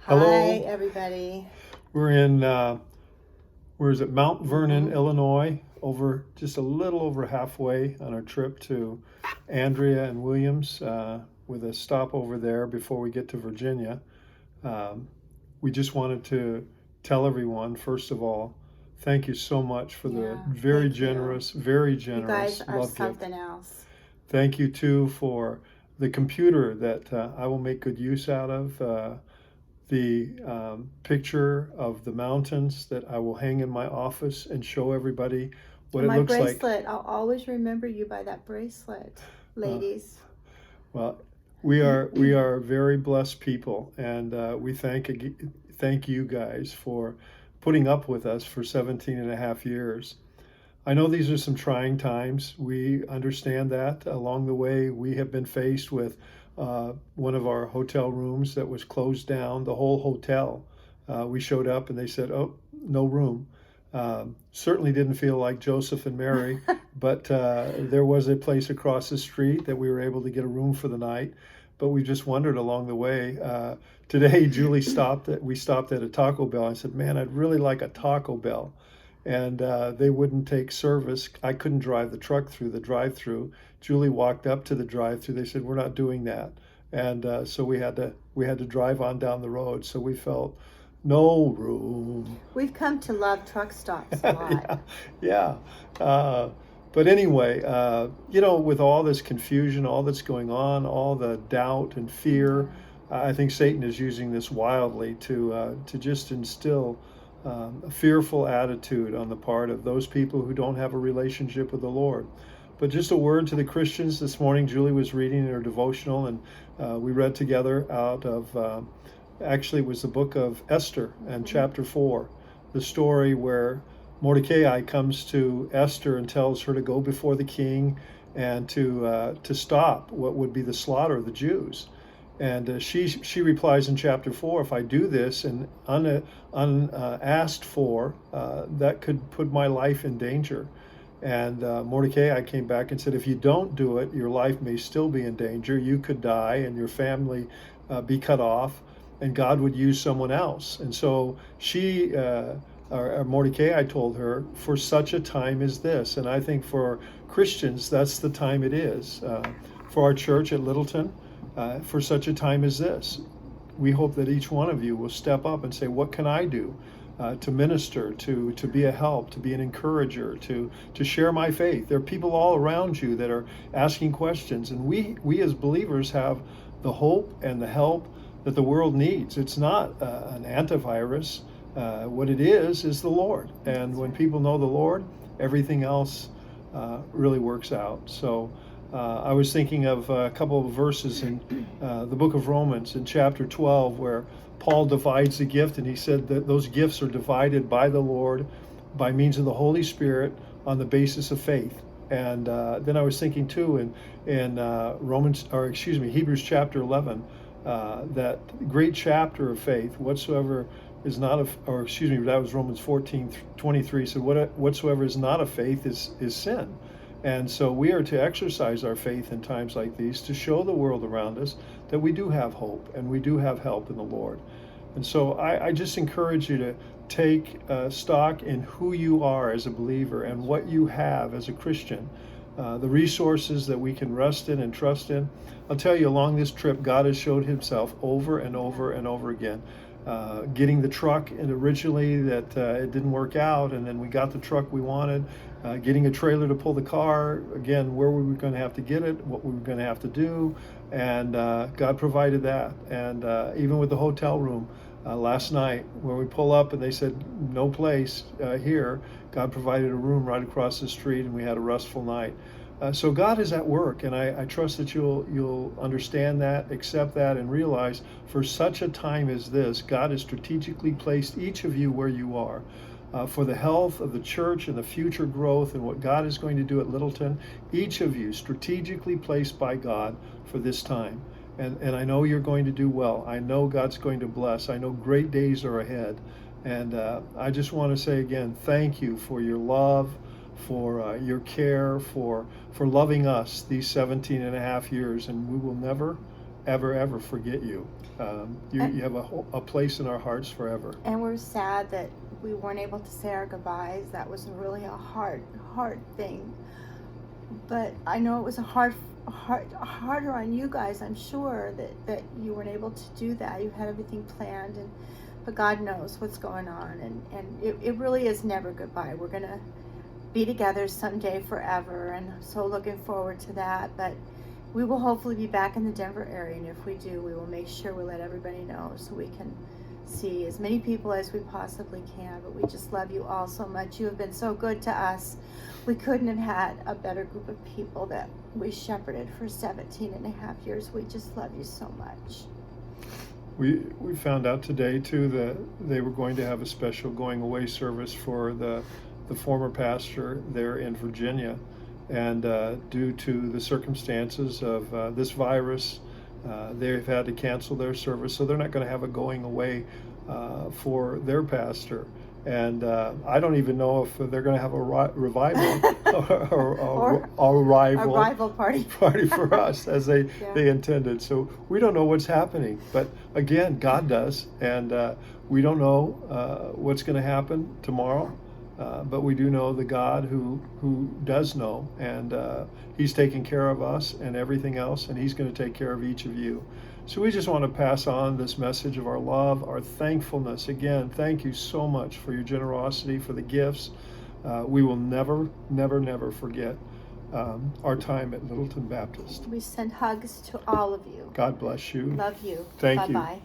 Hi, Hello, everybody. we're in, where is it, Mount Vernon, Illinois, over just a little over halfway on our trip to Andrea and Williams, with a stop over there before we get to Virginia. Um, we just wanted to tell everyone, first of all, thank you so much for the Yeah, thank you. very You guys generous are love gift. something else. Thank you too for the computer that I will make good use out of. The picture of the mountains that I will hang in my office and show everybody what And it my looks like. bracelet, I'll always remember you by that bracelet, Uh, ladies. well, we are very blessed people, and we thank you guys for putting up with us for 17 and a half years. I know these are some trying times. We understand that. Along the way, we have been faced with one of our hotel rooms that was closed down, the whole hotel. We showed up and they said, oh, no room. Certainly didn't feel like Joseph and Mary, but there was a place across the street that we were able to get a room for the night. But we just wondered along the way. Today, we stopped at a Taco Bell. I said, man, I'd really like a Taco Bell, and they wouldn't take service. I couldn't drive the truck through the drive-through. Julie walked up to the drive-through. They said, "We're not doing that," and so we had to drive on down the road. So we felt no room. We've come to love truck stops a lot. Yeah, yeah. Uh, but anyway, with all this confusion, all that's going on, all the doubt and fear, Yeah. I think Satan is using this wildly to just instill a fearful attitude on the part of those people who don't have a relationship with the Lord. But just a word to the Christians this morning. Julie was reading in her devotional, and we read together out of, actually, it was the book of Esther and chapter 4, the story where Mordecai comes to Esther and tells her to go before the king and to stop what would be the slaughter of the Jews. And she replies in chapter 4, if I do this and unasked for, that could put my life in danger. And Mordecai came back and said, if you don't do it, your life may still be in danger. You could die and your family be cut off, and God would use someone else. And so Mordecai told her, for such a time as this. And I think for Christians, that's the time it is. For our church at Littleton, for such a time as this, we hope that each one of you will step up and say, what can I do to minister, to be a help, to be an encourager, to share my faith? There are people all around you that are asking questions, and we as believers have the hope and the help that the world needs. It's not an antivirus. What it is the Lord. And when people know the Lord, everything else really works out. So I was thinking of a couple of verses in the book of Romans in chapter 12 where Paul divides the gift, and he said that those gifts are divided by the Lord by means of the Holy Spirit on the basis of faith. And then I was thinking too in Hebrews chapter 11, that great chapter of faith, whatsoever is not of, or excuse me, that was Romans 14:23. So whatsoever is not of faith is sin. And so we are to exercise our faith in times like these to show the world around us that we do have hope and we do have help in the Lord. And so I just encourage you to take stock in who you are as a believer and what you have as a Christian, the resources that we can rest in and trust in. I'll tell you, along this trip, God has showed himself over and over and over again. Getting the truck, and originally that it didn't work out, and then we got the truck we wanted. Getting a trailer to pull the car, again, where we were going to have to get it, what we were going to have to do, and God provided that. And even with the hotel room last night, when we pull up and they said no place here, God provided a room right across the street, and we had a restful night. So God is at work, and I trust that you'll understand that, accept that, and realize for such a time as this, God has strategically placed each of you where you are. For the health of the church and the future growth and what God is going to do at Littleton, each of you strategically placed by God for this time. And I know you're going to do well. I know God's going to bless. I know great days are ahead. And I just want to say again, thank you for your love, for your care, for loving us these 17 and a half years. And we will never, ever, ever forget you. You have a place in our hearts forever. And we're sad that we weren't able to say our goodbyes. That was really a hard thing. But I know it was harder on you guys. I'm sure that you weren't able to do that. You had everything planned, but God knows what's going on, and it really is never goodbye. We're gonna be together someday forever, and I'm so looking forward to that. But we will hopefully be back in the Denver area, and if we do, we will make sure we let everybody know so we can see as many people as we possibly can. But we just love you all so much. You have been so good to us. We couldn't have had a better group of people that we shepherded for 17 and a half years. We just love you so much. We found out today too that they were going to have a special going away service for the former pastor there in Virginia, and due to the circumstances of this virus, they've had to cancel their service, so they're not going to have a going away for their pastor. And I don't even know if they're going to have a revival or a rival party for us as they intended. So we don't know what's happening, but again, God does, and we don't know what's going to happen tomorrow. But we do know the God who does know, and He's taking care of us and everything else, and He's going to take care of each of you. So we just want to pass on this message of our love, our thankfulness. Again, thank you so much for your generosity, for the gifts. We will never, never, never forget our time at Littleton Baptist. We send hugs to all of you. God bless you. Love you. Thank you. Bye-bye.